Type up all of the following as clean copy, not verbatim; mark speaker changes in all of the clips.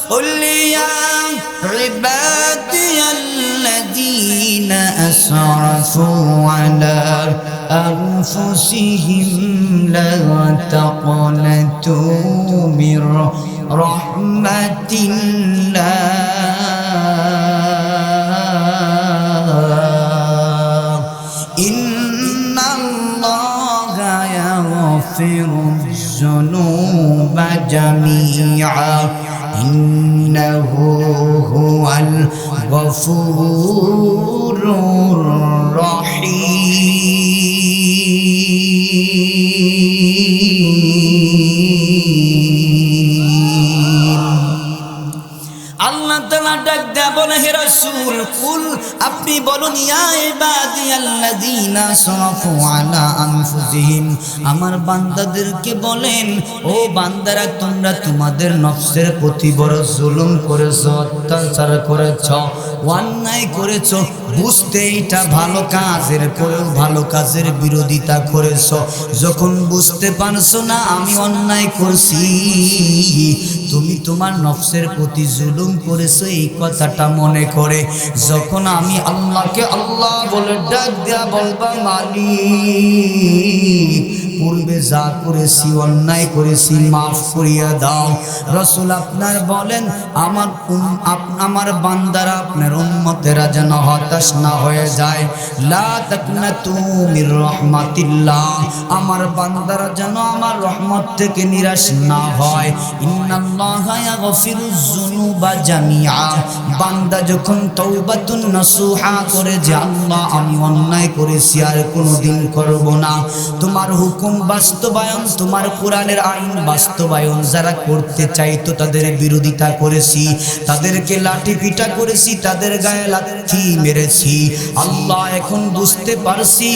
Speaker 1: قل يا عبادي الذين أسرفوا على أنفسهم لا تقنطوا من رحمة الله إن الله يغفر الذنوب جميعا إنه هو الغفور الرحيم আল্লাহ তাআলা ডাক দেয়া বলে হে রাসূল কুল আপনি বলুন ইয়া ইবাদিয়াল্লাযীনা আসরাফু আলা আনফুসিহিম আমার বান্দাদেরকে বলেন ও বান্দারা তোমরা তোমাদের নফসের প্রতি বড় জুলুম করেছো অত্যাচার করেছো অন্যায় করেছো বুঝতে এটা ভালো কাজের পরেও ভালো কাজের বিরোধিতা করেছো যখন বুঝতে পারছো না আমি অন্যায় করছি তুমি তোমার নফসের প্রতি জুলুম করেছো এই কথাটা মনে করে যখন আমি আল্লাহকে আল্লাহ বলে ডাক দেয়া বলবা মালিক পূর্বে যা করেছি অন্যায় করেছি মাফ করিয়া দাও রাসূল আপনার বলেন আমার বান্দারা আপনার উম্মতেরা যেন হতাশ না হয়ে যায় লা তাকনাতু মির রাহমাতিল্লাহ আমার বান্দারা যেন আমার রহমত থেকে নিরাশ না হয় ইন্নাল্লাহা ইয়াগফিরুয যুনুবা জামিআ বান্দা যখন তওবাতুন নাসুহা করে যে আল্লাহ আমি অন্যায় করেছি আর কোনোদিন করব না তোমার হুকুম বাস্তবায়ন তোমার কোরআনের আইন বাস্তবায়ন যারা করতে চাইতো তাদের বিরোধিতা করেছি তাদেরকে লাঠি পিটা করেছি তাদের গায়ে লাথি মেরেছি আল্লাহ এখন বুঝতে পারছি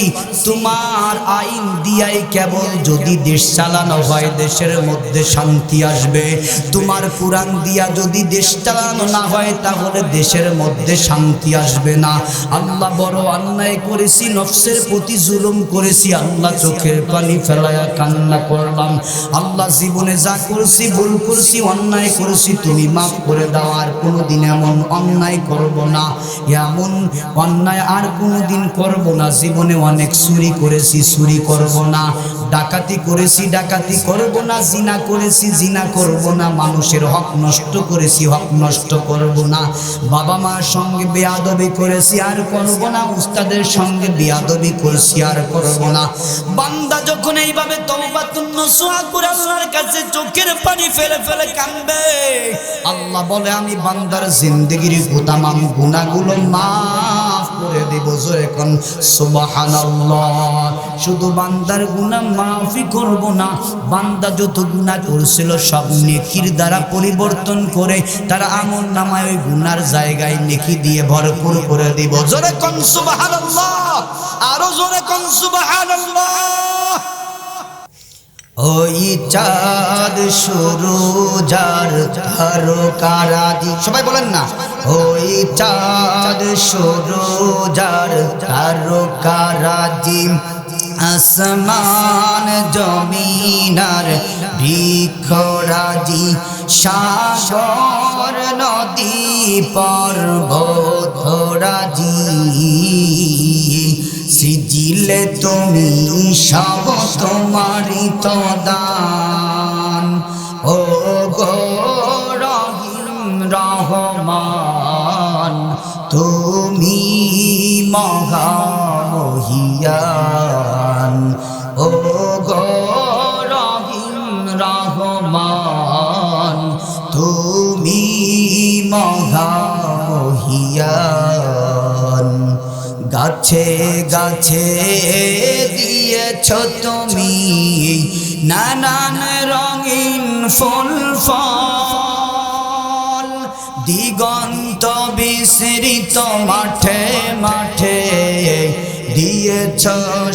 Speaker 1: তোমার আইন দিয়াই কেবল যদি দেশ চালানো হয় দেশের মধ্যে শান্তি আসবে তোমার কোরআন দিয়া যদি দেশ চালানো না হয় তাহলে দেশের মধ্যে শান্তি আসবে না আল্লাহ বড় অন্যায় করেছি নফসের প্রতি জুলুম করেছি আল্লাহ চোখের পানি ফেলায়া কান্না করলাম আল্লাহ জীবনে যা করেছি ভুল করেছি অন্যায় করেছি তুমি মাফ করে দাও আর কোনোদিন এমন অন্যায় করব না এমন অন্যায় আর কোনোদিন করব না জীবনে অনেক চুরি করেছি চুরি করব না ডাকাতি করেছি ডাকাতি করব না জিনা করেছি জিনা করব না মানুষের হক নষ্ট করেছি হক নষ্ট করব না বাবা মার সঙ্গে বেয়াদবি করেছি আর করব না উস্তাদের সঙ্গে বেয়াদবি করেছি আর করব না বান্দা যখন এইভাবে তওবাতুন নাসুহা করে আল্লাহর কাছে চোখের পানি ফেলে ফেলে কাঁদবে আল্লাহ বলে আমি বান্দার জিন্দেগির তামাম গুনাহগুলো মাফ করে দেব জোরে কোন সুবহানাল্লাহ শুধু বান্দার গুনাহ মাফই করব না বান্দা যত গুনাহ করেছিল সব নেকির দ্বারা পরিবর্তন করে তার আমলনামায় ওই গুনার জায়গায় নেকি দিয়ে ভরপুর করে দেব জোরে কোন সুবহানাল্লাহ আরো জোরে কোন সুবহানাল্লাহ ওই চাঁদ সূরজ আর তারকারাজি সবাই বলেন না ওই চাঁদ সূরজ আর তারকারাজি আসমান জমিন আর বৃক্ষরাজি সাগর নদী পর্বতরাজি সিজিলে তুমি সব তোমারি তো দান ও গো রহিম রহমান তুমি মহামহিয়ান ও গো রহিম রহমান তুমি মহামহিয়ান গাছে গাছে দিয়েছ তুমি নানান রঙিন ফুল ফল দিগন্ত বিস্তৃত মাঠে মাঠে দিয়েছ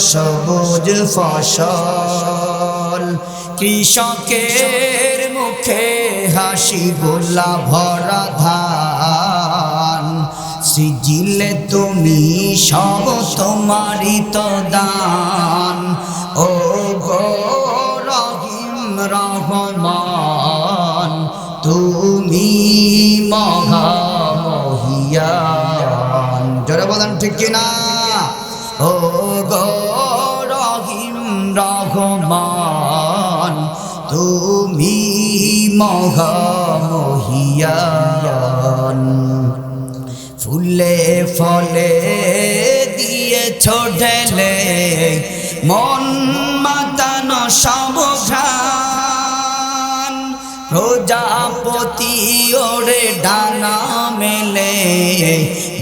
Speaker 1: সবুজ ফসল কৃষকের মুখে হাসি গোলা ভরা ধান সিজিলে তুমি সব তোমারি তো দান ও গো রহিম রহমান তুমি মহামহিয়ান। জোরে বলেন ঠিক কিনা? ও গো রহিম রহমান, তুমি মহামহিয়ান। ফুলে ফলে দিয়েছ ঢেলে মন মাতানো সবঘ্রাণ, প্রজাপতি ওরে ডানা মেলে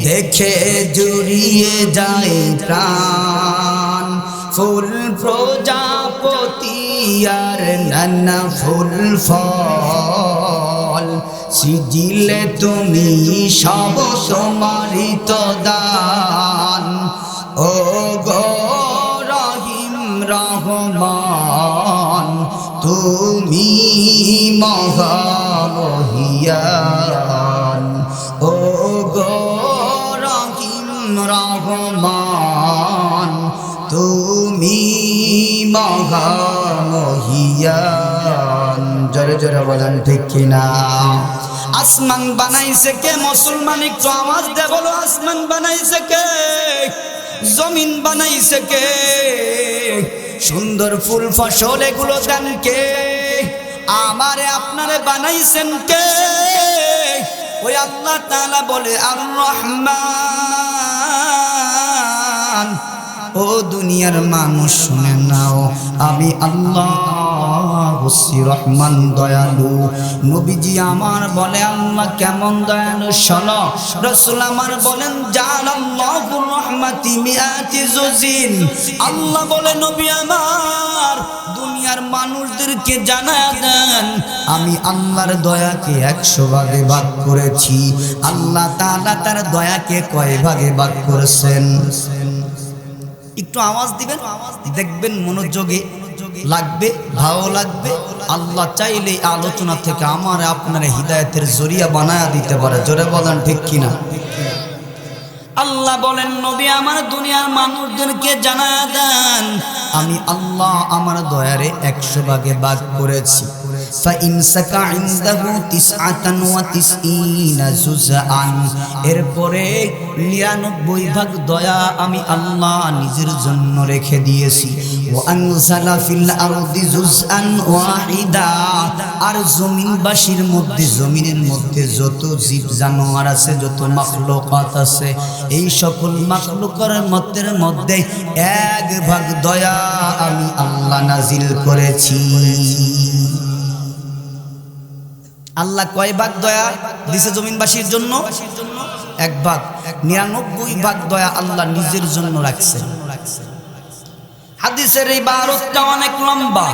Speaker 1: দেখে জুড়িয়ে যায় প্রাণ। ফুল প্রজাপতি আর নানা ফুল ফল, সিজিলে তুমি সব তোমারই তো দান। ও গো রহিম রহমান, তুমি মহামহিয়ান। ও গো রহিম রহমান, তুমি মহামহিয়ান। জোরে জোরে বলেন ঠিক কিনা? আসমান বানাইছে কে? মুসলমান একটু আওয়াজ দে বলো, আসমান বানাইছে কে? জমিন বানাইছে কে? সুন্দর ফুল ফসল এগুলো দেন কে? আমারে আপনারে বানাইছেন কে? ওই আল্লাহ তাআলা বলে আর রহমান। ও দুনিয়ার মানুষ শুনে নাও, আমি আল্লাহ হচ্ছি রহমান, দয়ালু। নবীজি আমার বলে আল্লাহ কেমন দয়ালু শোনো। রাসূল আমার বলেন জাআলাল্লাহু রাহমাতি মিআতি জুজিন। আল্লাহ বলে নবী আমার দুনিয়ার মানুষদেরকে জানায়া দেন আমি আল্লাহর দয়াকে 100 ভাগে ভাগ করেছি। আল্লাহ তাআলা তার দয়াকে কয় ভাগে ভাগ করেছেন? একটু আওয়াজ দিবেন, দেখবেন মনোযোগে লাগবে, ভালো লাগবে। আল্লাহ চাইলে আলোচনা থেকে আমার আপনার হিদায়াতের জরিয়া বানায়া দিতে পারে। জোরে বলেন ঠিক কিনা? আল্লাহ বলেন নবী আমার দুনিয়ার মানুষদেরকে জানায়া দেন আমি আল্লাহ আমার দয়ারে 100 ভাগে ভাগ করেছি। ফাইনসাকা ইনদাহু 99 জুজআন, এরপরে 99 ভাগ দয়া আমি আল্লাহ নিজের জন্য রেখে দিয়েছি। ওয়া আনজালা ফিল আরদি জুজআন ওয়াহিদা, আর জমিনবাসীর মধ্যে জমিনের মধ্যে যত জীব জানোয়ার আছে, যত মাখলুকাত আছে, এই সকল মাখলুকের মধ্যে 1 ভাগ দয়া আমি আল্লাহ নাজিল করেছি। আল্লাহ কয় ভাগ দয়া দিছে জমিনবাসীর জন্য? 1 ভাগ। 99 ভাগ দয়া আল্লাহ নিজের জন্য রাখছেন। হাদিসের এই ইবারতটা অনেক লম্বা।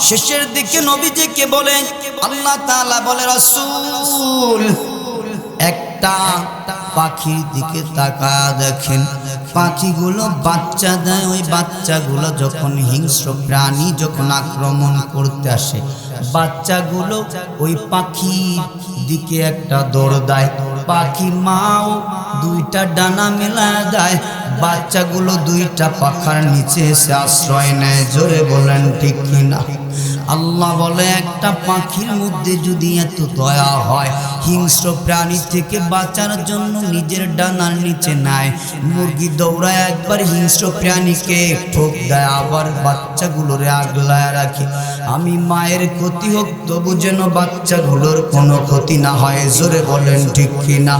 Speaker 1: শেষের দিকে নবীজিকে বলে আল্লাহ তাআলা বলে রাসূল একটা পাখির দিকে তাকায় দেখেন, পাখিগুলো বাচ্চা দেয়। ওই বাচ্চাগুলো যখন হিংস্র প্রাণী যখন আক্রমণ করতে আসে, বাচ্চাগুলো ওই পাখির দিকে একটা দৌড় দেয়। পাখি মাও 2টা ডানা মেলায় দেয়, বাচ্চাগুলো 2টা পাখার নিচে এসে আশ্রয় নেয়। জোরে বলেন ঠিক কিনা? আল্লাহ বলে একটা পাখির মধ্যে যদি এত দয়া হয়, হিংস্র প্রাণী থেকে বাঁচার জন্য নিজের ডানার নিচে নেয়। মুরগি দৌড়ায় একবার হিংস্র প্রাণীকে ঠোক দেয়, আবার বাচ্চাগুলোরে আগলায় রাখে। আমি মায়ের ক্ষতি হোক তবু যেন বাচ্চাগুলোর কোনো ক্ষতি না হয়। জোরে বলেন ঠিক কিনা?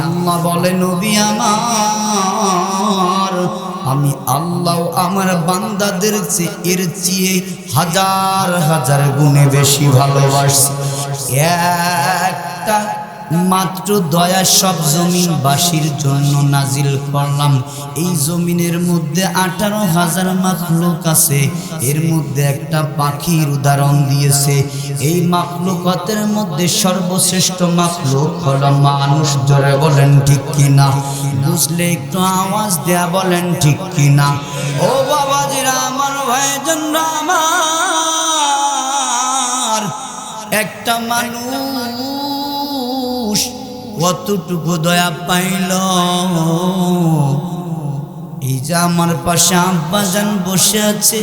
Speaker 1: আল্লাহ বলে নবী আমার আমি আল্লাহ আমার বান্দাদের এর চেয়ে 1000 গুণে বেশি ভালোবাসি। একটা মাত্র দয়া সব জমিনবাসীর জন্য নাজিল করলাম। এই জমিনের মধ্যে 18,000 মাখলুক আছে, এর মধ্যে একটা পাখির উদাহরণ দিয়েছে। এই মাখলুকাতের মধ্যে সর্বশ্রেষ্ঠ মাখলুক হলো মানুষ। জোরে বলেন ঠিক কিনা? বুঝলে একটু আওয়াজ দেয়া বলেন ঠিক কিনা? ও বাবাজিরা আমার ভাইজানরা আমার, একটা মানুষ কতটুকু দয়া পাইল। এই যে আমার পাশে আব্বাজান বসে আছে,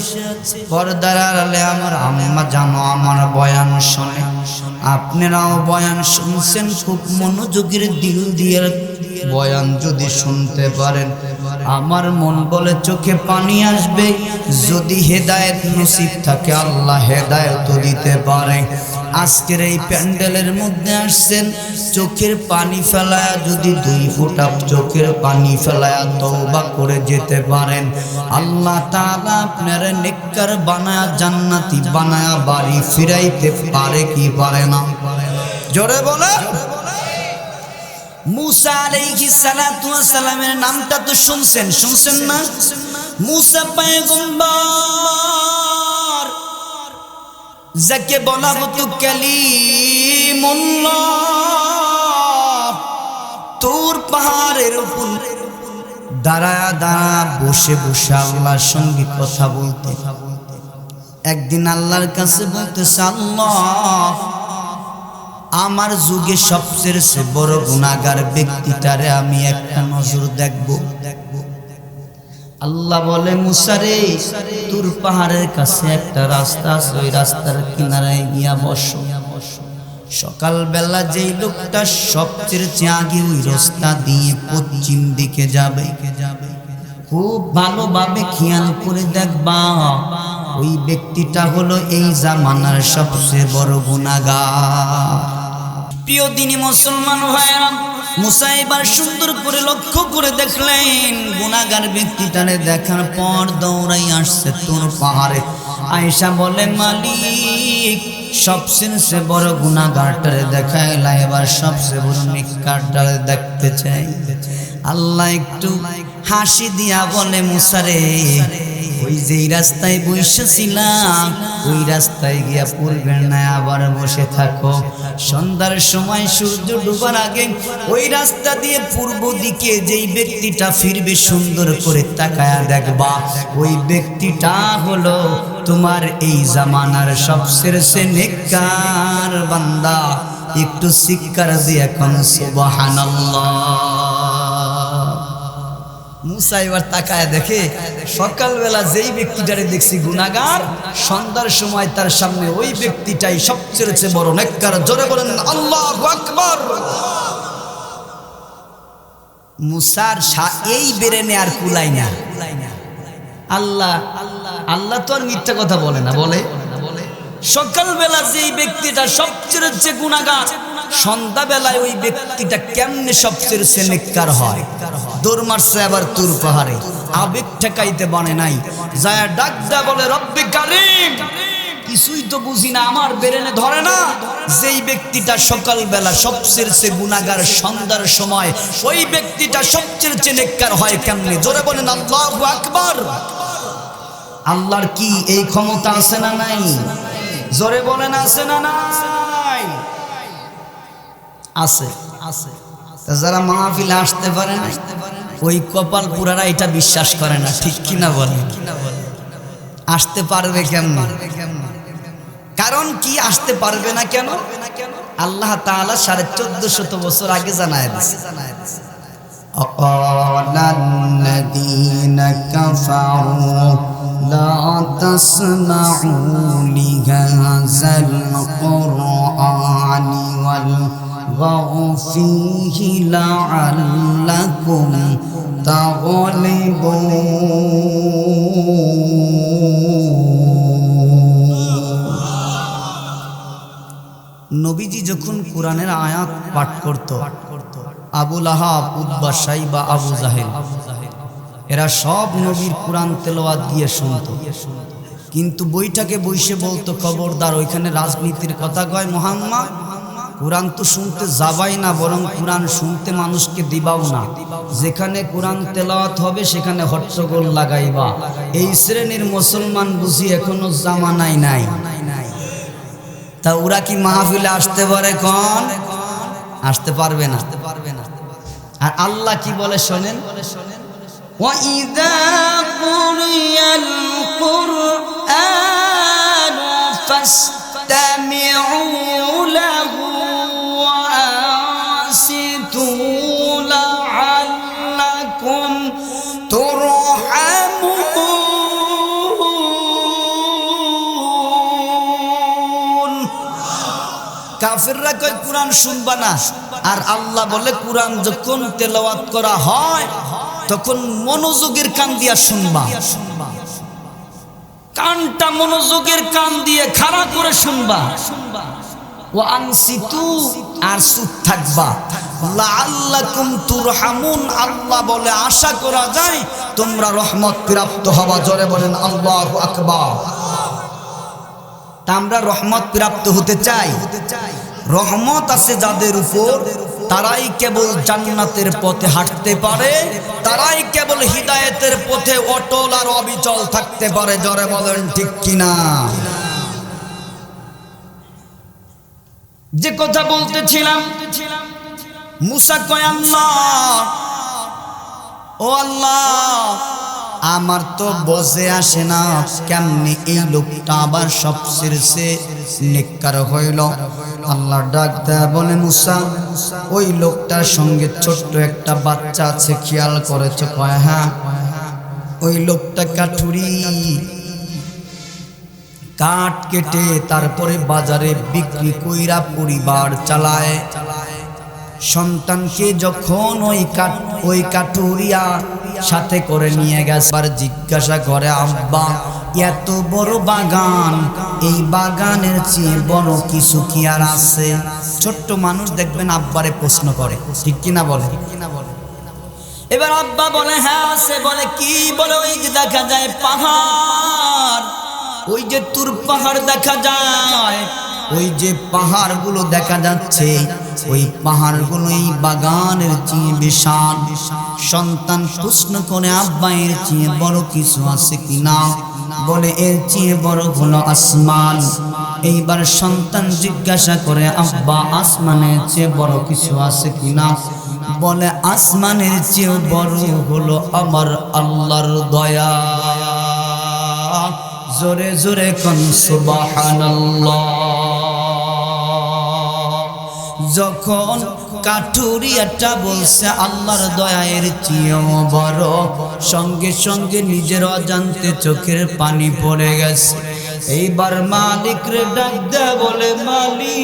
Speaker 1: পর্দার আড়ালে আমার আম্মা জানো আমার বয়ান শোনে। আপনারাও বয়ান শুনছেন, খুব মনোযোগের দিল দিয়ে বয়ান যদি শুনতে পারেন, আমার মন বলে চোখে পানি আসবে। যদি হেদায়েত নসিব থাকে আল্লাহ হেদায়েত দিতে পারে। আজকের এই প্যান্ডেলের মধ্যে আসছেন, চোখের পানি ফেলায়া যদি 2 ফোঁটা চোখের পানি ফেলায়া তওবা করে যেতে পারেন, আল্লাহ তাআলা আপনার নেককার বানায়া জান্নাতি বানায়া বাড়ি ফিরাইতে পারে কি পারে না? জোরে বলে। মুসা আলাইহিস সালাতু ওয়াস সালামের নামটা তো শুনছেন না? মুসা পয়গম্বর, যাকে বলা হতো কালিমুল্লাহ, তুর পাহাড়ের উপর দাঁড়া বসে বসে আল্লাহর সঙ্গে কথা বলতে। একদিন আল্লাহর কাছে বলতেছে, আল্লাহ, আমার যুগে সবচেয়ে বড় গুনাহগার ব্যক্তিটারে আমি একটা নজর দেখব। আল্লাহ বলে, মুসা রে, তুর পাহাড়ের কাছে একটা রাস্তা আছে, ওই রাস্তার কিনারায় গিয়া বসো। সকালবেলা যেই লোকটা সবচেয়ে আগে ওই রাস্তা দিয়ে পশ্চিম দিকে যাবে, খুব ভালোভাবে খেয়াল করে দেখবা, ওই ব্যক্তিটা হলো এই জামানার সবচেয়ে বড় গুনাহগার। প্রিয় দিনী মুসলমান ভাইরা, মুসা এবার সুন্দর করে লক্ষ্য করে দেখলেন, গুনাহগার ব্যক্তিটারে দেখার পর দৌড়াই আসছে তুর পাহাড়ে। আয়েশা বলে, মালিক, সবচেয়ে বড় গুনাহগারটারে দেখাইলা, এবার সবচেয়ে বড় নেককারটারে দেখতে চাই। আল্লাহ একটু হাসি দিয়া বলে, মুসা রে, ওই যেই রাস্তায় বসেছিলাম ওই রাস্তায় গিয়া পূর্বের না আবার বসে থাকো। সন্ধ্যার সময় সূর্য ডুবার আগে ওই রাস্তা দিয়ে পূর্ব দিকে যেই ব্যক্তিটা ফিরবে সুন্দর করে তাকায়া দেখবা, ওই ব্যক্তিটা হলো তোমার এই জামানার সবচেয়ে নেককার বান্দা। একটু চিৎকার দিয়ে কোন সুবহানাল্লাহ। মুসা এবার তাকায় দেখে, সকালবেলা যেই ব্যক্তিটারে দেখছি গুনাহগার, সন্ধ্যার সময় তার সামনে ওই ব্যক্তিটাই সবচেয়ে বড় নেককার। জোরে বলেন আল্লাহু আকবার। মুসার এই বেরেনে আর কুলাই না। আল্লাহ তো আর মিথ্যা কথা বলে না, বলে সকালবেলা যেই ব্যক্তিটা সবচেয়ে গুনাহগার, সন্ধ্যাবেলায় ওই ব্যক্তিটা কেমনে সবচেয়ে নেককার হয়? দৌড় মারছে আবার তুর পাহাড়ে, আবেগ ঠেকাইতে বনে নাই, যায় ডাক দেয়া বলে, রব্বে কারীম, কিছুই তো বুঝি না, আমার বেরেনে ধরে না। যেই ব্যক্তিটা সকালবেলা সবচেয়ে গুনাহগার, সন্ধ্যার সময় ওই ব্যক্তিটা সবচেয়ে নেককার হয় কেমনে? জোরে বলেন আল্লাহু আকবার। আল্লাহর কি এই ক্ষমতা আছে না নাই? জোরে বলেন আছে না নাই? আছে। যারা মাহফিলে আসতে পারে না, ওই কপাল পুরারা এটা বিশ্বাস করে না, ঠিক কিনা বলে? আসতে পারবে কেমন? কারণ কি আসতে পারবে না কেন? আল্লাহ তাআলা 1450 বছর আগে জানায় দিয়েছে, আল্লাযীনা কাফারু লা তাসমাউ লিহাযাল কুরআনি ওয়ালগাউ ফীহি লাআল্লাকুম তাগলিবুন। নবীজি যখন কোরআনের আয়াত পাঠ করত, আবু লাহাব, উতবা, শাইবা, আবু জাহেল এরা সব নবীর কোরআন তেলাওয়াত দিয়ে শুনত। কিন্তু বইটাকে বইসে বলতো, খবরদার, ওইখানে রাজনীতির কথা কয় মুহাম্মদ, কোরআন তো শুনতে যাবাই না, বরং কোরআন শুনতে মানুষকে দিবাও না। যেখানে কোরআন তেলাওয়াত হবে সেখানে হট্টগোল লাগাইবা। এই শ্রেণীর মুসলমান বুঝি এখনো জামানায় নাই। তা ওরা কি মাহফিলে আসতে পারে? কোন আসতে পারবে না। আর আল্লাহ কি বলে শোনেন, ওয়াইদা কুরিয়াল কুরআনু ফাসতামিউ লাহু ওয়া আনসিতু লাআল্লাকুম তুরহামুন। কয় কোরআন শুনবা না, আর আল্লাহ বলে কোরআন যখন তেলাওয়াত করা হয় তখন মনোযোগের কান দিয়া শুনবা, কানটা মনোযোগের কান দিয়ে খাড়া করে শুনবা। ওয়া আনসিতু, আর চুপ থাকবা। লাআল্লাকুম তুরহামুন, আল্লাহ বলে আশা করা যায় তোমরা রহমত প্রাপ্ত হবা। জোরে বলেন আল্লাহু আকবার। তা আমরা রহমত প্রাপ্ত হতে চাই। রহমত আছে যাদের উপর, তারাই কেবল জান্নাতের পথে হাঁটতে পারে, তারাই কেবল হিদায়েতের পথে অটল আর অবিচল থাকতে পারে। জোরে বলেন ঠিক কিনা? যে কথা বলতেছিলাম, মুসা কয় আল্লাহ, ও আল্লাহ, আমার তো বসে আসে না কেমনি এই লোকটা আবার সব শীর্ষে নেককার হইল। আল্লাহ ডাক দেয়া বলে, মুসা, ওই লোকটার সঙ্গে ছোট্ট একটা বাচ্চা আছে, খেয়াল করেছে? কয় হ্যাঁ। ওই লোকটা কাঠুরি, কাঠ কেটে তারপরে বাজারে বিক্রি কইরা পরিবার চালায়। সন্তানকে যখন ওই কাঠুরিয়া সাথে করে নিয়ে গেছে, আর জিজ্ঞাসা করে, আব্বা এত বড় বাগান, এই বাগানের চেয়ে বড় কিছু কি আর আছে? ছোট্ট মানুষ দেখবেন আব্বারে প্রশ্ন করে, ঠিক কিনা বলে? এবার আব্বা বলে হ্যাঁ আছে। বলে কি? বলে ওই যে দেখা যায় পাহাড়, ওই যে তুর পাহাড় দেখা যায়, ওই যে পাহাড়গুলো দেখা যাচ্ছে, ওই পাহাড়গুলো এই বাগানের চেয়ে বিশাল। সন্তান প্রশ্ন করে, আব্বা এর চেয়ে বড় কিছু আছে কিনা? বলে এর চেয়ে বড় হলো আসমান। এইবার সন্তান জিজ্ঞাসা করে, আব্বা আসমানের চেয়ে বড় কিছু আছে কিনা? বলে আসমানের চেয়ে বড় হলো আমার আল্লাহর দয়া। জোরে জোরে কোন সুবহানাল্লাহ। যখন কাঠুরিয়াটা বলছে আল্লাহর দয়ার চেয়েও বড়, সঙ্গে সঙ্গে নিজের অজান্তে চোখের পানি পড়ে গেছে। এইবার মালিক রে ডাক দেয়া বলে, মালিক,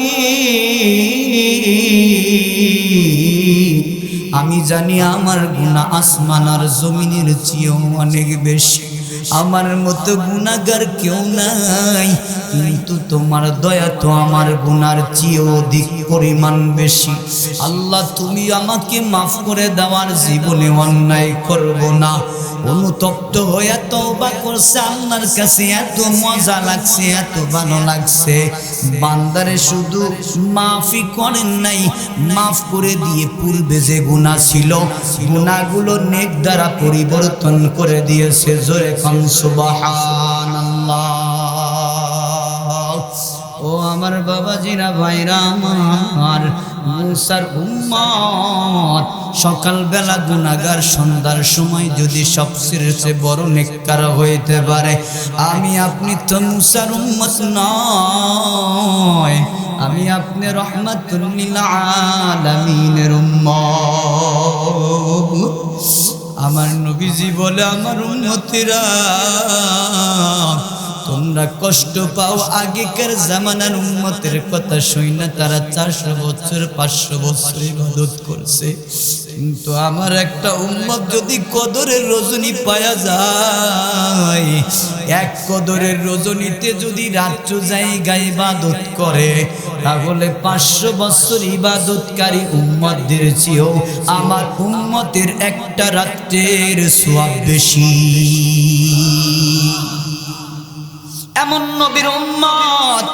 Speaker 1: আমি জানি আমার গুনাহ আসমান আর জমিনের চেয়েও অনেক বেশি, আমার মতো গুনাহগার কেউ নাই, কিন্তু তোমার দয়া তো আমার গুনার চেয়ে অধিক পরিমাণ বেশি। আল্লাহ তুমি আমাকে মাফ করে দেওয়ার, জীবনে অন্যায় করব না। অনুতপ্ত হয়ে তওবা করছে আল্লাহর কাছে। এত মজা লাগছে, এত ভালো লাগছে। বান্দারে শুধু মাফই করেন নাই, মাফ করে দিয়ে পূর্বে যে গুনাহ ছিল, গুনাহগুলো নেক দ্বারা পরিবর্তন করে দিয়েছে। জোরে কোন সুবহানাল্লাহ। ও আমার বাবাজিরা, ভাইরা আমার, মুসার উম্মত সকালবেলা গুনাহগার, সন্ধ্যার সময় যদি সবচেয়ে বড় নেককার হইতে পারে, আমি আপনি তো মুসার উম্মত নয়, আমি আপনি রহমাতুল লিল আলামিনের উম্মত। আমার নবীজি বলে, আমার উম্মতেরা তোমরা কষ্ট পাও। আগেকার জামানার উম্মতের কথা শুনে তারা 400 বছর 500 বছর ইবাদত করছে, কিন্তু আমার একটা উম্মত যদি কদরের রজনী পাওয়া যায়, এক কদরের রজনীতে যদি রাত্র জায়গায় ইবাদত করে, তাহলে 500 বছর ইবাদতকারী উম্মতদের চেয়েও আমার উম্মতের একটা রাত্রের সওয়াব বেশি। এমন নবীর উম্মত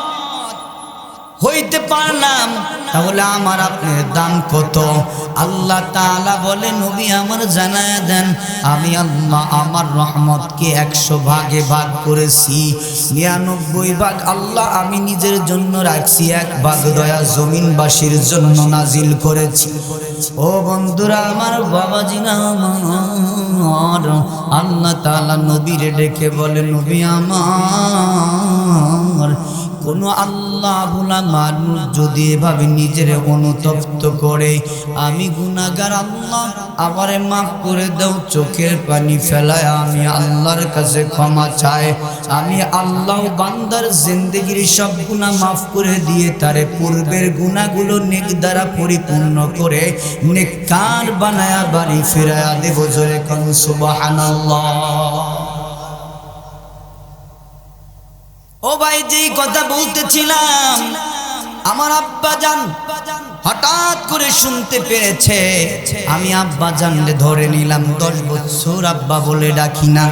Speaker 1: হইতে পারলাম, তাহলে আমার আপনার দাম কত? আল্লাহ তাআলা বলে, নবী আমার জানায়া দেন, আমি আল্লাহ আমার রহমতকে 100 ভাগে ভাগ করেছি। 99 ভাগ আল্লাহ আমি নিজের জন্য রাখছি, 1 ভাগ দয়া জমিনবাসীর জন্য নাজিল করেছি। ও বন্ধুরা আমার, বাবাজিরা আমার, আল্লাহ তাআলা নবীরে ডেকে বলে, নবী আমার, কোন আল্লাহ ভোলা মানুষ যদি এভাবে নিজের অনুতপ্ত করে, আমি গুনাহগার আল্লাহ আমারে মাফ করে দাও, চোখের পানি ফেলায় আমি আল্লাহর কাছে ক্ষমা চাই, আমি আল্লাহ বান্দার জিন্দেগির সব গুনাহ মাফ করে দিয়ে তারে পূর্বের গুনাহগুলো নেক দ্বারা পরিপূর্ণ করে নেককার বানায়া বাড়ি ফিরায়া দেব। জোরে কোন সুবহানাল্লাহ। ও ভাই, যেই কথা বলতেছিলাম, আমার আব্বাজান হঠাৎ করে শুনতে পেরেছে, আমি আব্বাজানকে ধরে নিলাম, 10 বছর আব্বা বলে ডাকি না।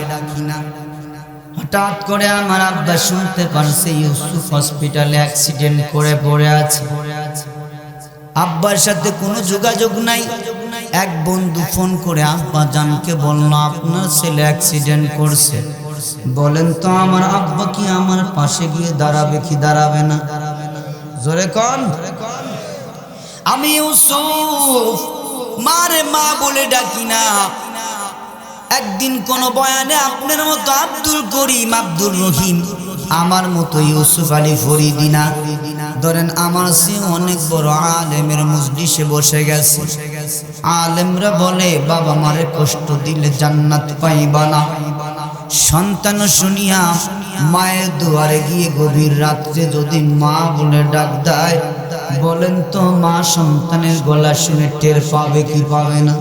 Speaker 1: হঠাৎ করে আমার আব্বা শুনতে পারছে ইউসুফ হসপিটালে অ্যাক্সিডেন্ট করে পড়ে আছে। আব্বার সাথে কোনো যোগাযোগ নাই। এক বন্ধু ফোন করে আব্বাজানকে বলল, আপনার ছেলে অ্যাক্সিডেন্ট করছে, বলেন তো আমার আব্বা কি আমার পাশে গিয়ে দাঁড়াবে কি দাঁড়াবে না? জোরে কোন। আমি ইউসুফ মারে মা বলে ডাকি না। একদিন কোন বয়ানে আপনার মতো আব্দুল করিম, আব্দুল রহিম, আমার মতো ইউসুফ আলী ফরিদিনা ধরেন আমার সে অনেক বড় আলেমের মজলিসে বসে গেছে। আলেমরা বলে, বাবা মারে কষ্ট দিলে জান্নাত পাইবা না। সন্তান শুনিয়া মায়ের দুয়ারে গিয়ে গভীর রাত্রে যদি মা বলে ডাক দেয়, বলেন তো মা সন্তানের গলা শুনে টের পাবে কি পাবে না?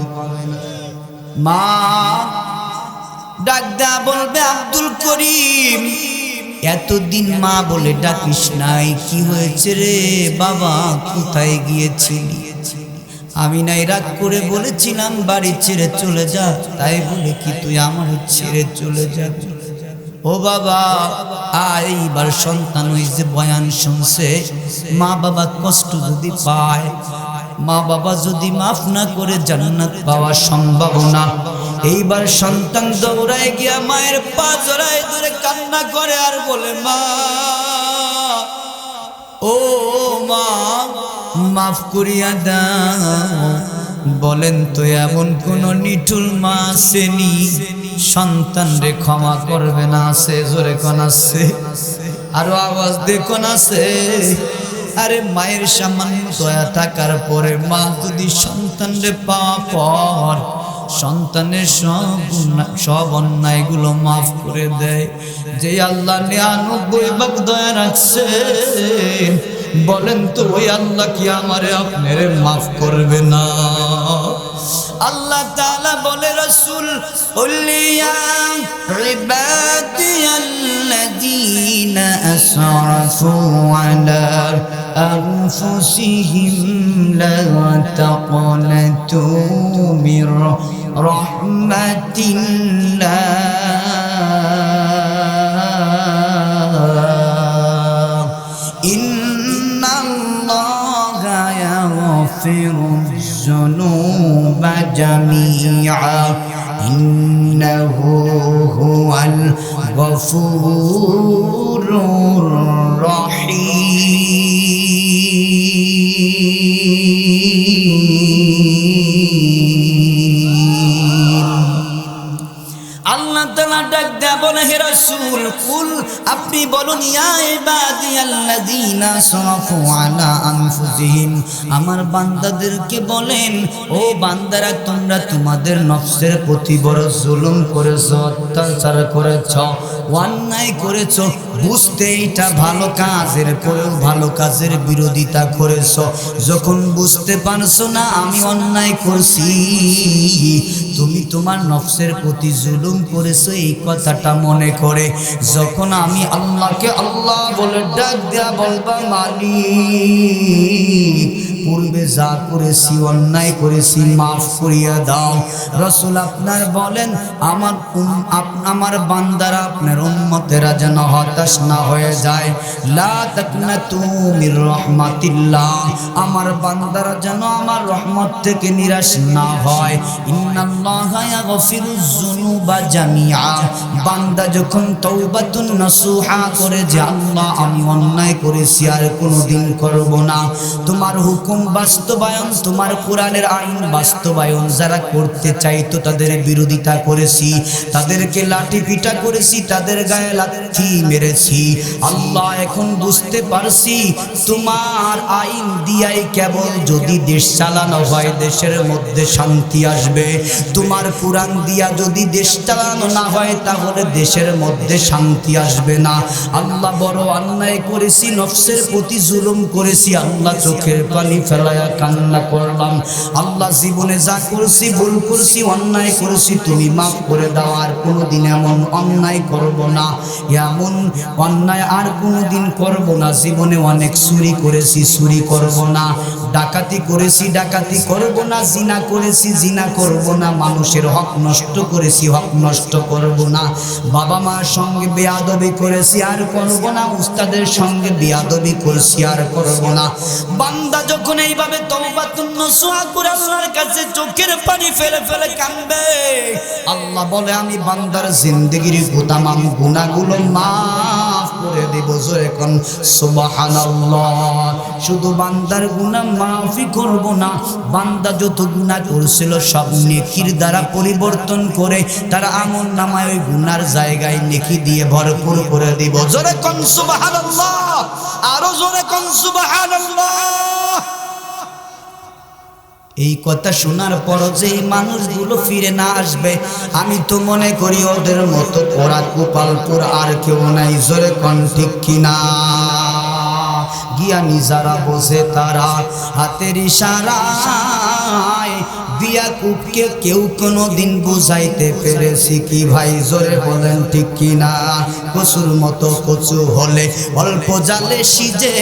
Speaker 1: মা ডাক দেয়া বলবে, আব্দুল করিম এতদিন মা বলে ডাকিস নাই, কি হয়েছে রে বাবা, কোথায় গিয়েছিলি? আমি নাই রাগ করে বলেছিলাম বাড়ি ছেড়ে চলে যা, তাই বলে কি তুই আমার ছেড়ে চলে যাবি? ও বাবা, এইবার সন্তান ওই যে বয়ান শুনছে, মা বাবা কষ্ট যদি পায়, মা বাবা যদি মাফ না করে জান্নাত পাওয়া সম্ভব না। এইবার সন্তান দৌড়ায় গিয়া মায়ের পা জড়ায় ধরে কান্না করে আর বলে, মা ও মা মাফ করিয়া দাও। বলেন তো এমন কোন নিঠুর মা আসেনি সন্তান রে ক্ষমা করবে না? আছে, জোরে কোন আছে? আরো আওয়াজ দেখুন আছে। আরে মায়ের সামান্য দয়া থাকার পরে মা যদি সন্তান রে পাওয়া পর সন্তানের সব অন্যায়গুলো মাফ করে দেয়, যে আল্লাহ 99 ভাগ দয়া রাখছে, বলেন তো ওই আল্লাহ কি আমারে আপনারে মাফ করবে না? আল্লাহ তাআলা বলে, রাসূল উল্লিয়া ইবাদিয়াল্লাযীনা আসরাফু আলা আনফুসিহিম লা তাকনাতু মির রাহমাতিল্লাহ ইন্নাল্লাহা ইয়াগফিরুয যুনুবা জামিআ ইন্নাহু হুয়াল গফুরুর রহিম। আল্লাহ তাআলা ডাক দেয়া বলে, হে রাসূল কুল, আপনি বলুন, ইয়া ইবাদিয়াল্লাযীনা আসরাফু আলা আনফুসিহিম, আমার বান্দাদেরকে বলেন, ও বান্দারা তোমরা তোমাদের নফসের প্রতি বড় জুলুম করেছো, অত্যাচার করেছো, অন্যায় করেছো, বুঝতে এটা ভালো কাজের পরেও ভালো কাজের বিরোধিতা করেছো। যখন বুঝতে পারছো না আমি অন্যায় করছি, তুমি তোমার নফসের প্রতি জুলুম করেছো, এই কথাটা মনে করে যখন আমি আল্লাহকে আল্লাহ বলে ডাক দেয়া বলবা, মালিক পূর্বে যা করেছি অন্যায় করেছি মাফ করিয়া দাও। রাসূল আপনার বলেন, আমার বান্দারা আপনার উম্মতেরা যেন হতাশ না হয়ে যায়। লা তাকনাতু মির রাহমাতিল্লাহ, আমার বান্দারা যেন আমার রহমত থেকে নিরাশ না হয়। ইন্নাল্লাহা ইয়াগফিরুয যুনুবা জামিআ, বান্দা যখন তওবাতুন নাসুহা করে যে আল্লাহ আমি অন্যায় করেছি আর কোনোদিন করব না, তোমার হুকুম হুকুম বাস্তবায়ন, তোমার কোরআনের আইন বাস্তবায়ন যারা করতে চাইতো তাদের বিরোধিতা করেছি, তাদেরকে লাঠি পিটা করেছি, তাদের গায়ে লাথি মেরেছি। আল্লাহ এখন বুঝতে পারছি তোমার আইন দিয়াই কেবল যদি দেশ চালানো হয় দেশের মধ্যে শান্তি আসবে, তোমার কোরআন দিয়া যদি দেশ চালানো না হয় তাহলে দেশের মধ্যে শান্তি আসবে না। আল্লাহ বড় অন্যায় করেছি, নফসের প্রতি জুলুম করেছি। আল্লাহ চোখের পানি ফেলায়া কান্না করলাম। আল্লাহ জীবনে যা করছি, ভুল করছি, অন্যায় করেছি, তুমি মাফ করে দাও। আর কোনোদিন এমন অন্যায় করব না, এমন অন্যায় আর কোনোদিন করব না। জীবনে অনেক চুরি করেছি, চুরি করব না। ডাকাতি করেছি, ডাকাতি করব না। জিনা করেছি, জিনা করব না। মানুষের হক নষ্ট করেছি, হক নষ্ট করব না। বাবা মার সঙ্গে বেয়াদবি করেছি, আর করব না। উস্তাদের সঙ্গে বেয়াদবি করেছি, আর করব না। বান্দা যখন এইভাবে তওবাতুন নসুহা করে আল্লাহর কাছে চোখের পানি ফেলে ফেলে কাঁদবে, আল্লাহ বলে আমি বান্দার জিন্দেগির তামাম গুনাহগুলো মাফ করে দেব। জোরে কোন সুবহানাল্লাহ। শুধু বান্দার গুনাহ মাফই করব না, বান্দা যত গুনাহ করেছিল সব নেকির দ্বারা পরিবর্তন করে তার আমলনামায় ওই গুনার জায়গায় নেকি দিয়ে ভরপুর করে দেব। জোরে কোন সুবহানাল্লাহ, আরো জোরে কোন সুবহানাল্লাহ। এই কথা শোনার পর যে মানুষগুলো ফিরে না আসবে, আমি তো মনে করি ওদের মতো পোড়া গোপালপুর আর কেউ নাই। জোরে কোন ঠিক কিনা? জ্ঞানী যারা বোঝে তারা হাতের ইশারায় বিয়াকুবকে কেউ কোনোদিন বুঝাইতে পেরেছি কি ভাই? জোরে বলেন ঠিক কিনা? কচুর মতো কচু হলে অল্প জালে সিজে,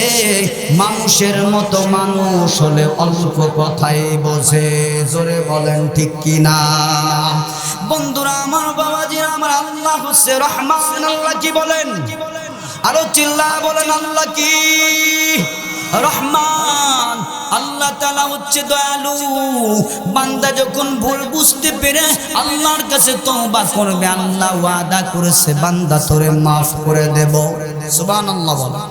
Speaker 1: মানুষের মতো মানুষ হলে অল্প কথাই বোঝে। জোরে বলেন ঠিক কিনা? বন্ধুরা আমার, বাবাজিরা আমার, আল্লাহ হচ্ছে রহমান। আল্লাহ কি বলেন? আরো চিল্লা বলেন, আল্লাহ কি? রহমান। আল্লাহ তাআলা হচ্ছে দয়ালু। বান্দা যখন ভুল বুঝতে পেরে আল্লাহর কাছে তওবা করবে, আল্লাহ ওয়াদা করেছে বান্দা তোরে মাফ করে দেব। সুবহানাল্লাহ বলেন।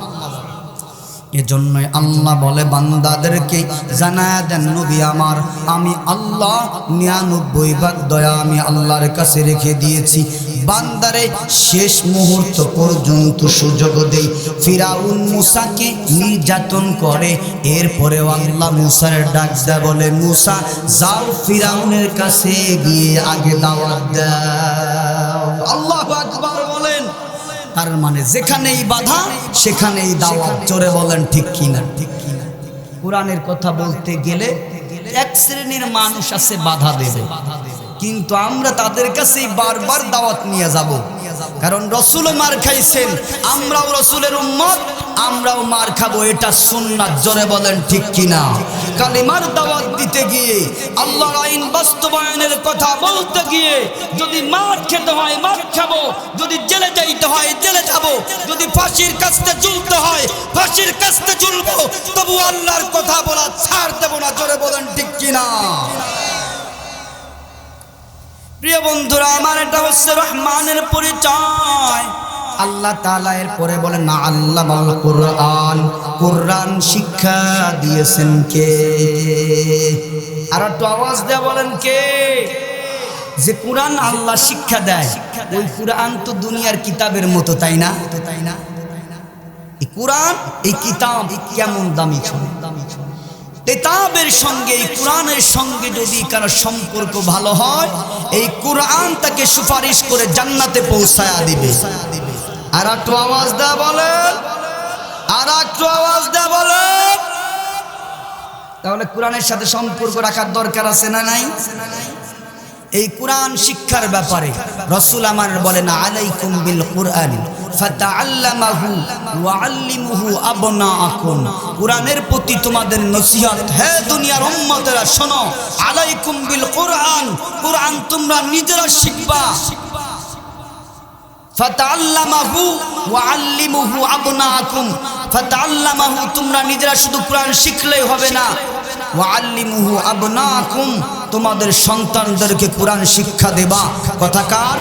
Speaker 1: এজন্যই আল্লাহ বলে বান্দাদেরকে জানায়া দেন, নবী আমার, আমি আল্লাহ 99 ভাগ দয়া আমি আল্লাহর কাছে রেখে দিয়েছি। বান্দারে শেষ মুহূর্ত পর্যন্ত সুযোগ দেই। ফিরাউন মুসাকে নির্যাতন করে, এরপরেও আল্লাহ মুসার ডাক দেয়, বলে মুসা যাও ফিরাউনের কাছে গিয়ে আগে দাওয়াত দাও। আল্লাহু আকবার বলেন। তার মানে যেখানেই বাধা সেখানেই দাওয়াত। জোরে বলেন ঠিক কিনা? ঠিক কিনা? কোরআনের কথা বলতে গেলে এক শ্রেণীর মানুষ আছে বাধা দেবে, কিন্তু আমরা তাদের কাছেই বারবার দাওয়াত নিয়ে যাব। কারণ রাসূলও মার খাইছেন, আমরাও রাসূলের উম্মত, আমরাও মার খাবো, এটা সুন্নাত। জোরে বলেন ঠিক কিনা? কালিমার দাওয়াত দিতে গিয়ে, আল্লাহর আইন বাস্তবায়নের কথা বলতে গিয়ে যদি মার খেতে হয় মার খাবো, যদি জেলে যাইতে হয় জেলে যাব, যদি ফাঁসির কাস্তে ঝুলতে হয় ফাঁসির কাস্তে ঝুলবো, তবু আল্লাহর কথা বলা ছাড় দেব না। জোরে বলেন ঠিক কিনা? প্রিয় বন্ধুরা আমার, এটা হচ্ছে রহমানের পরিচয়। আল্লাহ তাআলা এরপরে বলেন না আল্লামাল কুরআন, কুরআন শিক্ষা দিয়েছেন কে? আর একটু আওয়াজ দিয়ে বলেন কে? যে কুরআন আল্লাহ শিক্ষা দেয়, ওই কুরআন তো দুনিয়ার কিতাবের মতো, তাই না? এই কুরআন, এই কিতাব কেমন দামি ছিল। কিতাবের সঙ্গে এই কোরআনের সঙ্গে যদি কারো সম্পর্ক ভালো হয়, এই কোরআন তাকে সুপারিশ করে জান্নাতে পৌঁছায়া দিবে। আর একটু আওয়াজ দেয়া বলেন, আর একটু আওয়াজ দেয়া বলেন। তাহলে কোরআনের সাথে সম্পর্ক রাখার দরকার আছে না নাই? এই কোরআন শিক্ষার ব্যাপারে রাসূল আমার বলেন, আলাইকুম বিল কুরআন ফাতাআল্লামাহু ওয়া আল্লিমুহু আবনাআকুম। কোরআনের প্রতি তোমাদের নসিহত, হে দুনিয়ার উম্মতেরা শোনো, আলাইকুম বিল কুরআন, কোরআন তোমরা নিজেরা শিখবা। ফাতাআল্লামাহু ওয়া আল্লিমুহু আবনাআকুম, ফাতাআল্লামাহু তোমরা নিজেরা শুধু কোরআন শিখলেই হবে না, ওয়া আল্লিমুহু আবনাআকুম তোমাদের সন্তানদেরকে কোরআন শিক্ষা দেবা। কথাকার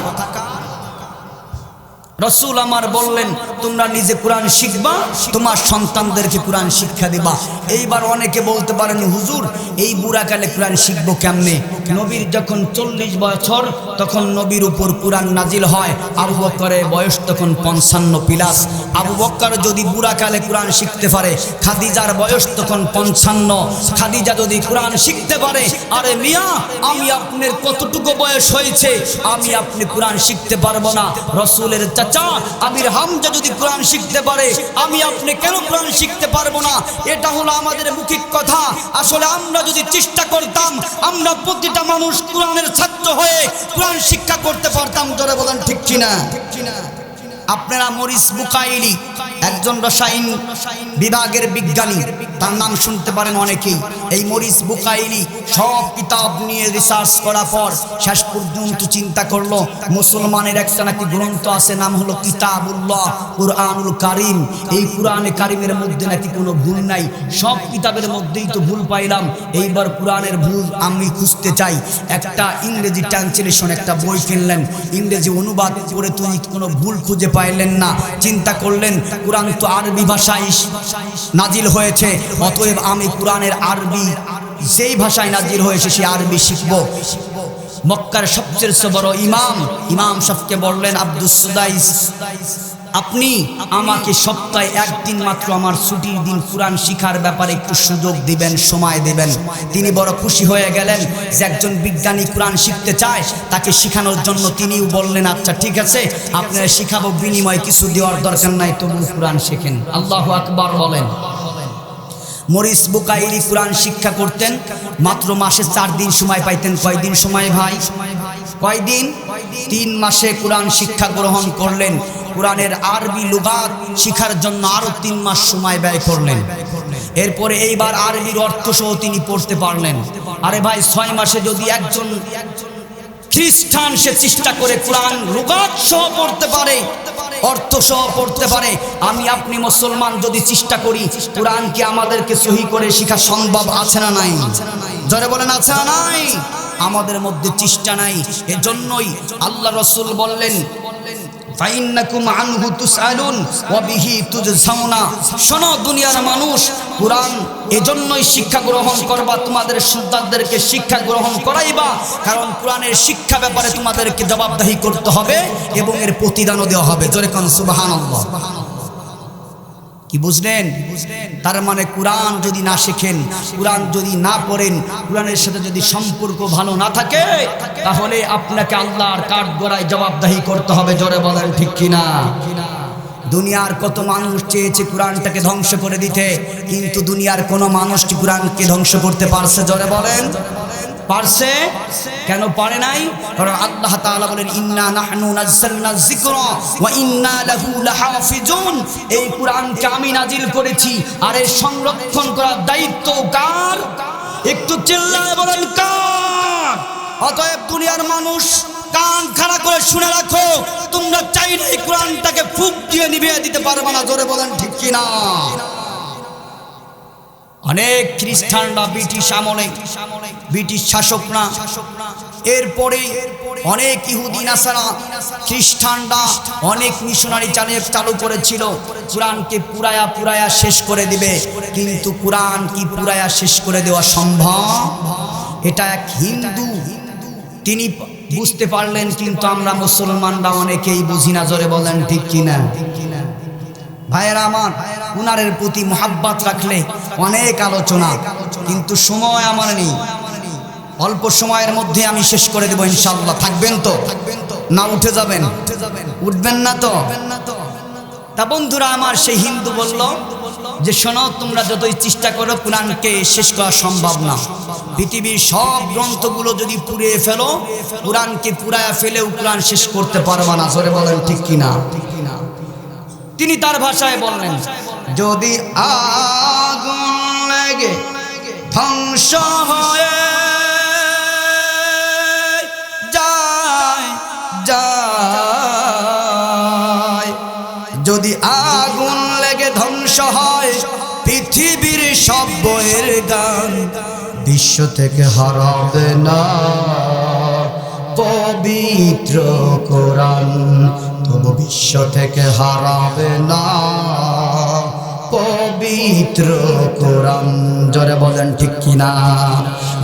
Speaker 1: রসুল আমার বললেন তোমরা নিজে কোরআন শিখবা, তোমার সন্তানদেরকে কোরআন শিক্ষা দিবা। এইবার অনেকে বলতে পারেন হুজুর এই বুড়াকালে কোরআন শিখবো কেমনে? নবীর যখন 40 বছর তখন নবীর উপর কোরআন নাজিল হয়। আবু বকরের বয়স তখন 55+। আবু বকর যদি বুড়াকালে কোরআন শিখতে পারে, খাদিজার বয়স তখন 55। খাদিজা যদি কোরআন শিখতে পারে, আরে মিয়া আমি আপনার কতটুকু বয়স হয়েছে, আমি আপনি কোরআন শিখতে পারবো না? রসুলের চাচা আমির হামজা যদি কোরআন শিখতে পারে, আমি আপনি কেন কোরআন শিখতে পারবো না? এটা হলো আমাদের মৌখিক কথা। আসলে আমরা যদি চেষ্টা করতাম, আমরা প্রতিটা মানুষ কোরআনের ছাত্র হয়ে কোরআন শিক্ষা করতে পারতাম। জোরে বলেন ঠিক কিনা? আপনারা মরিস বুকাইলি একজন রসায়ন বিভাগের বিজ্ঞানী, তার নাম শুনতে পারেন অনেকেই। এই মরিস বুকাইলি সব কিতাব নিয়ে রিসার্চ করার পর শেষ পর্যন্ত চিন্তা করলো মুসলমানের একটা নাকি গ্রন্থ আছে, নাম হলো কিতাবুল্লাহ, কুরআনুল কারিম। এই কুরআনে কারিমের মধ্যে নাকি কোনো ভুল নাই, সব কিতাবের মধ্যেই তো ভুল পাইলাম। এইবার কুরআনের ভুল আমি খুঁজতে চাই। একটা ইংরেজি ট্রান্সলেশন একটা বই কিনলেন, ইংরেজি অনুবাদ করে তুই কোনো ভুল খুঁজে পাইলেন না। চিন্তা করলেন কুরআন তো আরবি ভাষায় নাজিল হয়েছে, অতএব আমি কুরআনের আরবি যেই ভাষায় নাজিল হয়েছে সেই আরবি শিখব। মক্কার সবচেয়ে বড় ইমাম সাহেবকে বললেন আব্দুস সুদাইস, আপনি আমাকে সপ্তাহে একদিন মাত্র আমার ছুটির দিন কুরআন শিখার ব্যাপারে একটু সুযোগ দিবেন, সময় দিবেন। তিনি বড় খুশি হয়ে গেলেন যে একজন বিজ্ঞানী কুরআন শিখতে চায়, তাকে শেখানোর জন্য তিনিও বললেন আচ্ছা ঠিক আছে আপনারা শিখাবো, বিনিময় কিছু দেওয়ার দরকার নাই, তবু কুরআন শেখেন। আল্লাহু আকবার বলেন। মরিস বুকাইলি কুরআন শিক্ষা করতেন, মাত্র মাসে 4 দিন সময় পাইতেন। কয়দিন সময় ভাই? কয়দিন? 3 মাসে কোরআন শিক্ষা গ্রহণ করলেন। কোরআনের আরবি লুগাত শিখার জন্য আরো 3 মাস সময় ব্যয় করলেন। এরপরে এইবার আরবির অর্থ সহ তিনি পড়তে পারলেন। আরে ভাই 6 মাসে যদি একজন খ্রিস্টান সে চেষ্টা করে কোরআন লুগাত সহ পড়তে পারে, অর্থ সহ পড়তে পারে, আমি আপনি মুসলমান যদি চেষ্টা করি কোরআন কি আমাদেরকে সহি করে শেখা সম্ভব আছে না নাই? জোরে বলেন আছে না নাই? আমাদের মধ্যে চেষ্টা নাই। এজন্যই আল্লাহ রাসূল বললেন ফাইন্নাকুম আনহু তুসআলুন ওয়া বিহি তুজসাউনা। শোনো দুনিয়ার মানুষ, কুরআন এজন্যই শিক্ষা গ্রহণ করবা, তোমাদের সন্তানদেরকে শিক্ষা গ্রহণ করাইবা, কারণ কুরআনের শিক্ষা ব্যাপারে তোমাদেরকে জবাবদিহি করতে হবে এবং এর প্রতিদানও দেওয়া হবে। জোরে কোন সুবহানাল্লাহ। কি বুঝলেন? তার মানে কুরআন যদি না শেখেন, কুরআন যদি না পড়েন, কুরআনের সাথে যদি সম্পর্ক ভালো না থাকে, তাহলে আপনাকে আল্লাহর কাঠগড়ায় জবাবদিহি করতে হবে। জোরে বলেন ঠিক কিনা? দুনিয়ার কত মানুষ চেয়েছে কুরআনটাকে ধ্বংস করে দিতে, কিন্তু দুনিয়ার কোন মানুষ কি কুরআনকে ধ্বংস করতে পারছে? জোরে বলেন পারছে? কেন পারে নাই? কারণ আল্লাহ তাআলা বলেন ইন্না নাহনু নাযালনা যিকরা ওয়া ইন্না লাহু লাহাফিজুন। এই কুরআনকে আমি নাজিল করেছি, আর এর সংরক্ষণ করার দায়িত্ব কার? একটু চিল্লায় বলেন কার? অতএব দুনিয়ার মানুষ কান খাড়া করে শুনে রাখো, তোমরা চাইলে এই কুরআনটাকে ফুঁক দিয়ে নিভিয়ে দিতে পারবে না। জোরে বলেন ঠিক কিনা? অনেক খ্রিস্টানরা ব্রিটিশ আমলে, ব্রিটিশ শাসকরা, এরপরে অনেক ইহুদি নাসারা, খ্রিস্টানরা অনেক মিশনারি চালু করেছিল কুরআনকে পুরায়া শেষ করে দিবে। কিন্তু কুরআন কি পুরায়া শেষ করে দেওয়া সম্ভব? এটা এক হিন্দু, তিনি বুঝতে পারলেন, কিন্তু আমরা মুসলমানরা অনেকেই বুঝি না। জোরে বলেন ঠিক কিনা? ভাইয়েরা আমার, উনারের প্রতি মোহাব্বত রাখলে অনেক আলোচনা, কিন্তু সময় আমার নেই। অল্প সময়ের মধ্যে আমি শেষ করে দেব ইনশাআল্লাহ। থাকবেন তো না উঠে যাবেন? উঠবেন না তো? তা বন্ধুরা আমার, সেই হিন্দু বলল যে শোনো, তোমরা যতই চেষ্টা করো কুরআনকে শেষ করা সম্ভব না। পৃথিবীর সব গ্রন্থগুলো যদি পুড়িয়ে ফেলো, কুরআনকে পুরায়া ফেলেও কুরআন শেষ করতে পারবা না। জোরে বলেন ঠিক কিনা? তিনি তার ভাষায় বললেন যদি আগুন লাগে ধ্বংস হয়ে যায়, যদি আগুন লেগে ধ্বংস হয় পৃথিবীর সব বইয়ের গান, বিশ্ব থেকে হারাবে না পবিত্র কোরআন। তবু বিশ্ব থেকে হারাবে না পবিত্র কোরআন। জোরে বলেন ঠিক কিনা?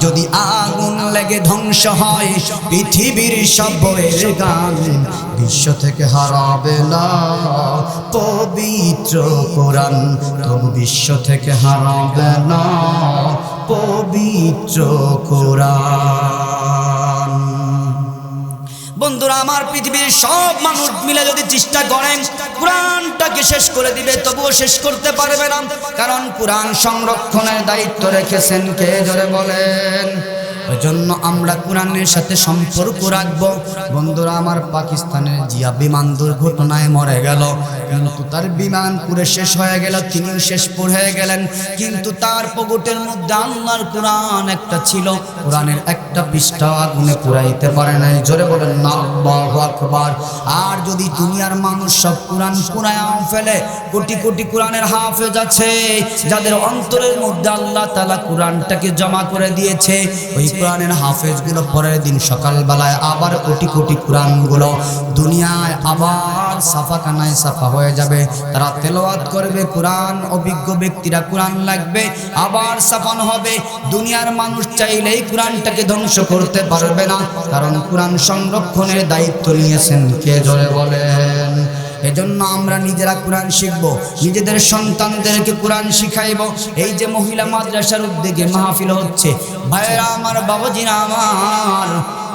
Speaker 1: যদি আগুন লেগে ধ্বংস হয় পৃথিবীর সব বইয়ের গান, বিশ্ব থেকে হারাবে না পবিত্র কোরআন, তবু বিশ্ব থেকে হারাবে না পবিত্র কোরআন। বন্ধুরা আমার, পৃথিবীর সব মানুষ মিলে যদি চেষ্টা করেন কোরআনটাকে শেষ করে দিবে, তবুও শেষ করতে পারবে না। কারণ কোরআন সংরক্ষণের দায়িত্ব রেখেছেন কে? জোরে বলেন। ওই জন্য আমরা কোরআনের সাথে সম্পর্ক রাখবো। বন্ধুরা আমার, পাকিস্তানের জিয়া বিমান দুর্ঘটনায় মরে গেল, কিন্তু তার বিমান পুরে শেষ হয়ে গেল, তিনিও শেষ হয়ে গেলেন, কিন্তু তার পকেটের মধ্যে আল্লাহর কোরআন একটা ছিল, কোরআনের একটা পৃষ্ঠা আগুনে পুরাইতে পারে নাই। জোরে বলেন না আল্লাহু আকবার। আর যদি দুনিয়ার মানুষ সব কোরআন পুরায়া ফেলে, কোটি কোটি কোরআনের হাফেজ আছে যাদের অন্তরের মধ্যে আল্লাহ তাআলা কোরআনটাকে জমা করে দিয়েছে, ওই কোরআনের হাফেজগুলো পরের দিন সকালবেলায় আবার কোটি কোটি কোরআনগুলো দুনিয়ায় আবার সাফাখানায় সাফা হয়ে যাবে। তারা তেলাওয়াত করবে কোরআন, অভিজ্ঞ ব্যক্তিরা কোরআন লাগবে, আবার সাফানো হবে। দুনিয়ার মানুষ চাইলেই কোরআনটাকে ধ্বংস করতে পারবে না, কারণ কোরআন সংরক্ষণের দায়িত্ব নিয়েছেন কে? জোরে বলেন। এজন্য আমরা নিজেরা কোরআন শিখবো, নিজেদের সন্তানদেরকে কোরআন শিখাইব। এই যে মহিলা মাদ্রাসার উদ্যোগে মাহফিল হচ্ছে, ভাইরা আমার, বাবাজিরা আমার,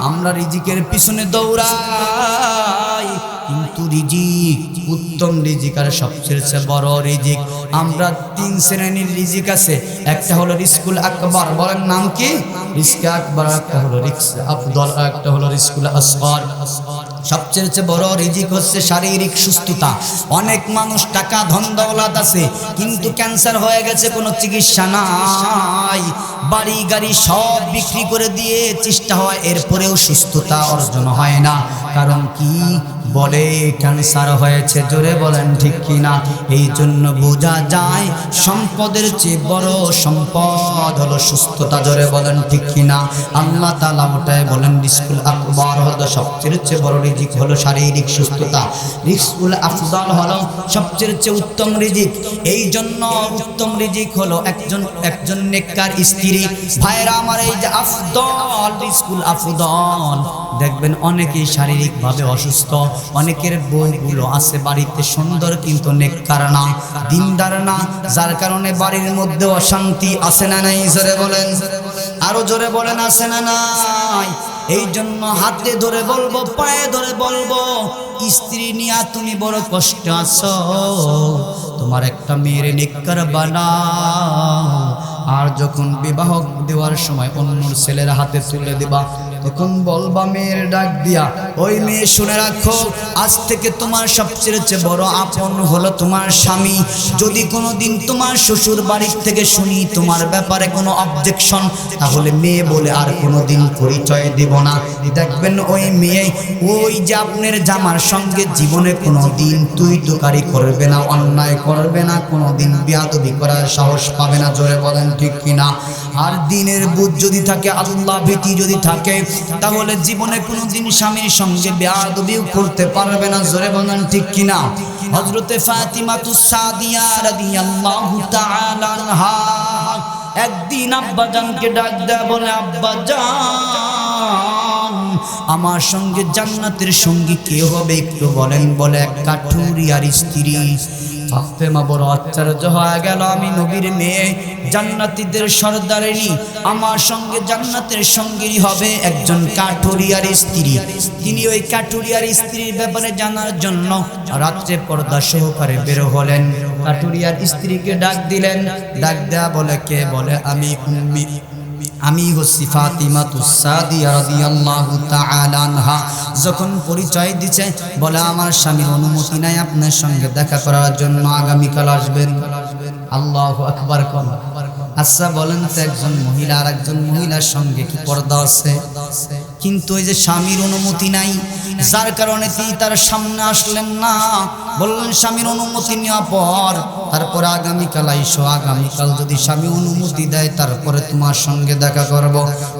Speaker 1: আমরা রিজিকের পিছনে দৌড়াই, কিন্তু রিজিক, উত্তম রিজিক আর সবচেয়ে বড় রিজিক, আমরা 3 শ্রেণীর রিজিক আছে। একটা হলো রিজকুল আকবার, বলেন নাম কি? রিজকে আকবার, একটা হলো রিজক আফদল, একটা হলো রিজকুল আসগর। সবচেয়ে বড় রিজিক হচ্ছে শারীরিক সুস্থতা। অনেক মানুষ টাকা ধন দৌলত আছে, কিন্তু ক্যান্সার হয়ে গেছে, কোনো চিকিৎসা নাই, বাড়ি গাড়ি সব বিক্রি করে দিয়ে চেষ্টা হয়, এরপরেও সুস্থতা অর্জন হয় না। কারণ কি? বলে ক্যান্সার হয়েছে। জোরে বলেন ঠিক কিনা? এই জন্য বোঝা যায় সম্পদের চেয়ে বড় সম্পদ হলো সুস্থতা। জোরে বলেন ঠিক কিনা? আল্লাহ তাআলা ওটাই বলেন, রিজকুল আকবার হলো সবচেয়ে বড় রিজিক, হলো শারীরিক সুস্থতা। রিজকুল আফদল হলো সবচেয়ে উত্তম রিজিক। এই জন্য উত্তম রিজিক হলো একজন নেককার স্ত্রী। ভাইরা আমার, এই যে আফদল, রিজকুল আফদল, দেখবেন অনেকেই শারীরিকভাবে অসুস্থ, অনেকের বউগুলো আছে বাড়িতে সুন্দর, কিন্তু নেককার না, দিনদার না, যার কারণে বাড়ির মধ্যে অশান্তি আছে না নাই? জোরে বলেন, আরো জোরে বলেন, আছে না নাই? এই জন্য হাতে ধরে বলবো, পায়ে ধরে বলবো, স্ত্রী নিয়ে তুমি বড় কষ্ট আছো, তোমার একটা মেয়ের নেককার বানাও। আর যখন বিবাহ দেওয়ার সময় অন্য ছেলের হাতে তুলে দিবা, তখন বলবা মেয়ের ডাক দিয়া, ওই মেয়ে শুনে রাখো, আজ থেকে তোমার সবচেয়ে বড় আপন হলো তোমার স্বামী। যদি কোনোদিন তোমার শ্বশুর বাড়ির থেকে শুনি তোমার ব্যাপারে কোনো অবজেকশন, তাহলে মেয়ে বলে আর কোনোদিন পরিচয় দিব না। দেখবেন ওই মেয়ে ওই যে আপনার জামার সঙ্গে জীবনে কোনোদিন তুই তুকারি করবে না, অন্যায় করবে না, কোনোদিন বেয়াদবি করার সাহস পাবে না। জোরে বলেন ঠিক কিনা? আর দিনের বুঝ যদি থাকে, আল্লাহ ভীতি যদি থাকে, তাহলে জীবনে কোনোদিন স্বামীর সঙ্গে বেয়াদবিও করতে পারবে না। জোরে বলেন ঠিক কিনা? হযরতে ফাতিমাতুস সাদিয়া রাদিয়াল্লাহু তাআলা আনহা একদিন আব্বাজানকে ডাক দেয়া বলে, আব্বাজান, আমার সঙ্গে জান্নাতের সঙ্গী কে হবে একটু বলেন। বলে, এক কাঠুরিয়ার স্ত্রী। ফাতেমা বড় আশ্চর্য হয়ে গেল, আমি নবীর মেয়ে, জান্নাতীদের সর্দারিনী, আমার সঙ্গে জান্নাতের সঙ্গী হবে একজন কাঠুরিয়ার স্ত্রী। তিনি ওই কাঠুরিয়ার স্ত্রীর ব্যাপারে জানার জন্য রাত্রে পর্দা সহকারে বের হলেন। কাঠুরিয়ার স্ত্রীকে ডাক দিলেন, ডাক দেয়া বলে, কে? বলে, আমি হচ্ছি ফাতিমাতুস সাদিয়া রাদিয়াল্লাহু তাআলা আনহা। যখন পরিচয় দিচ্ছে, বলে, আমার স্বামীর অনুমতি নাই আপনার সঙ্গে দেখা করার জন্য, আগামীকাল আসবেন। আল্লাহু আকবার। কোন আচ্ছা বলেন তো, একজন মহিলা আর একজন মহিলার সঙ্গে কি পর্দা আছে? কিন্তু ওই যে স্বামীর অনুমতি নাই, যার কারণে তিনি তার সামনে আসলেন না। বললেন, স্বামীর অনুমতি নেওয়া পর তারপরে আগামীকাল আইসো, আগামীকাল যদি স্বামী অনুমতি দেয় তারপরে তোমার সঙ্গে দেখা করব।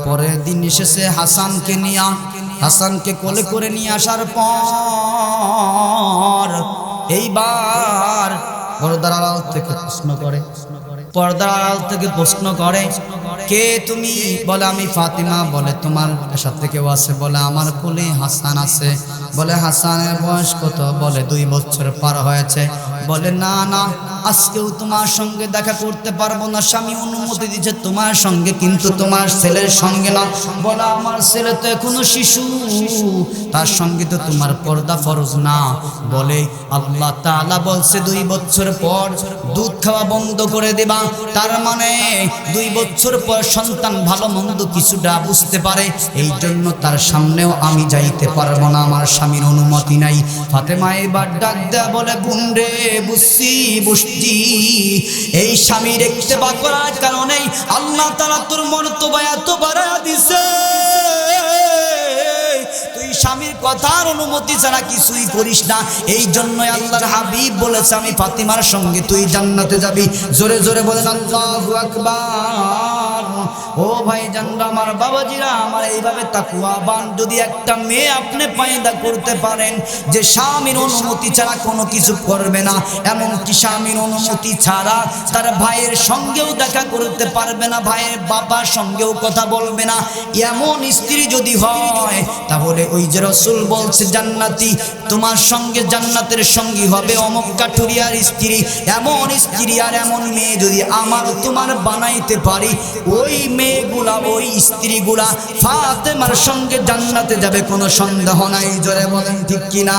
Speaker 1: পরের দিন এসেছে হাসানকে নিয়া। হাসানকে কোলে করে নিয়ে আসার পর এইবার পর্দার আড়াল থেকে প্রশ্ন করে, পর্দার আড়াল থেকে প্রশ্ন করে, কে তুমি? বলে আমি ফাতিমা। বলে তোমার সাথে কেউ আছে? বলে আমার কোলে হাসান আছে। বলে হাসানের বয়স কত? বলে 2 বছর পার হয়েছে। বলে না না, আজকেও তোমার সঙ্গে দেখা করতে পারবো না, স্বামী অনুমতি দিচ্ছে তোমার সঙ্গে, কিন্তু তোমার ছেলের সঙ্গে না। বলে আমার ছেলে তো এখনো শিশু, তার সঙ্গে তো তোমার পর্দা ফরজ না। বলে আল্লাহ তাআলা বলছে 2 বছর পর দুধ খাওয়া বন্ধ করে দিবা, তার মানে 2 বছর পর সন্তান ভালো মন্দ কিছুটা বুঝতে পারে, এই জন্য তার সামনেও আমি যাইতে পারবো না, আমার স্বামীর অনুমতি নাই। ফাতেমা এবার ডাক দেয়া বলে, বোন রে, বুঝছি বুঝছি, এই স্বামীর ইত্তেবা করার কারণে আল্লাহ তাআলা তোর মর্তবা এত বাড়ায়া দিছে, তুই স্বামীর কথার অনুমতি ছাড়া কিছুই করিস না। এই জন্যই আল্লাহর হাবিব বলেছে আমি ফাতিমার সঙ্গে তুই জান্নাতে যাবি। জোরে জোরে বলেন আল্লাহু আকবার। ও ভাই জানরা, আমার বাবাজিরা, আমার এইভাবে তাকওয়াবান যদি একটা মেয়ে আপনি পয়দা করতে পারেন যে স্বামীর অনুমতি ছাড়া কোনো কিছু করবে না, এমনকি স্বামীর অনুমতি ছাড়া তার ভাইয়ের সঙ্গেও দেখা করতে পারবে না, ভাইয়ের বাবার সঙ্গেও কথা বলবে না, এমন স্ত্রী যদি হয়, তাহলে ওই যে রাসূল বলছে জান্নাতি, তোমার সঙ্গে জান্নাতের সঙ্গী হবে অমুক কাঠুরিয়ার স্ত্রী। এমন স্ত্রী আর এমন মেয়ে যদি আমার তোমার বানাইতে পারি, ওই মেয়েগুলা, ওই স্ত্রীগুলা ফাতেমার সঙ্গে জান্নাতে যাবে, কোনো সন্দেহ নাই। জোরে বলেন ঠিক কিনা?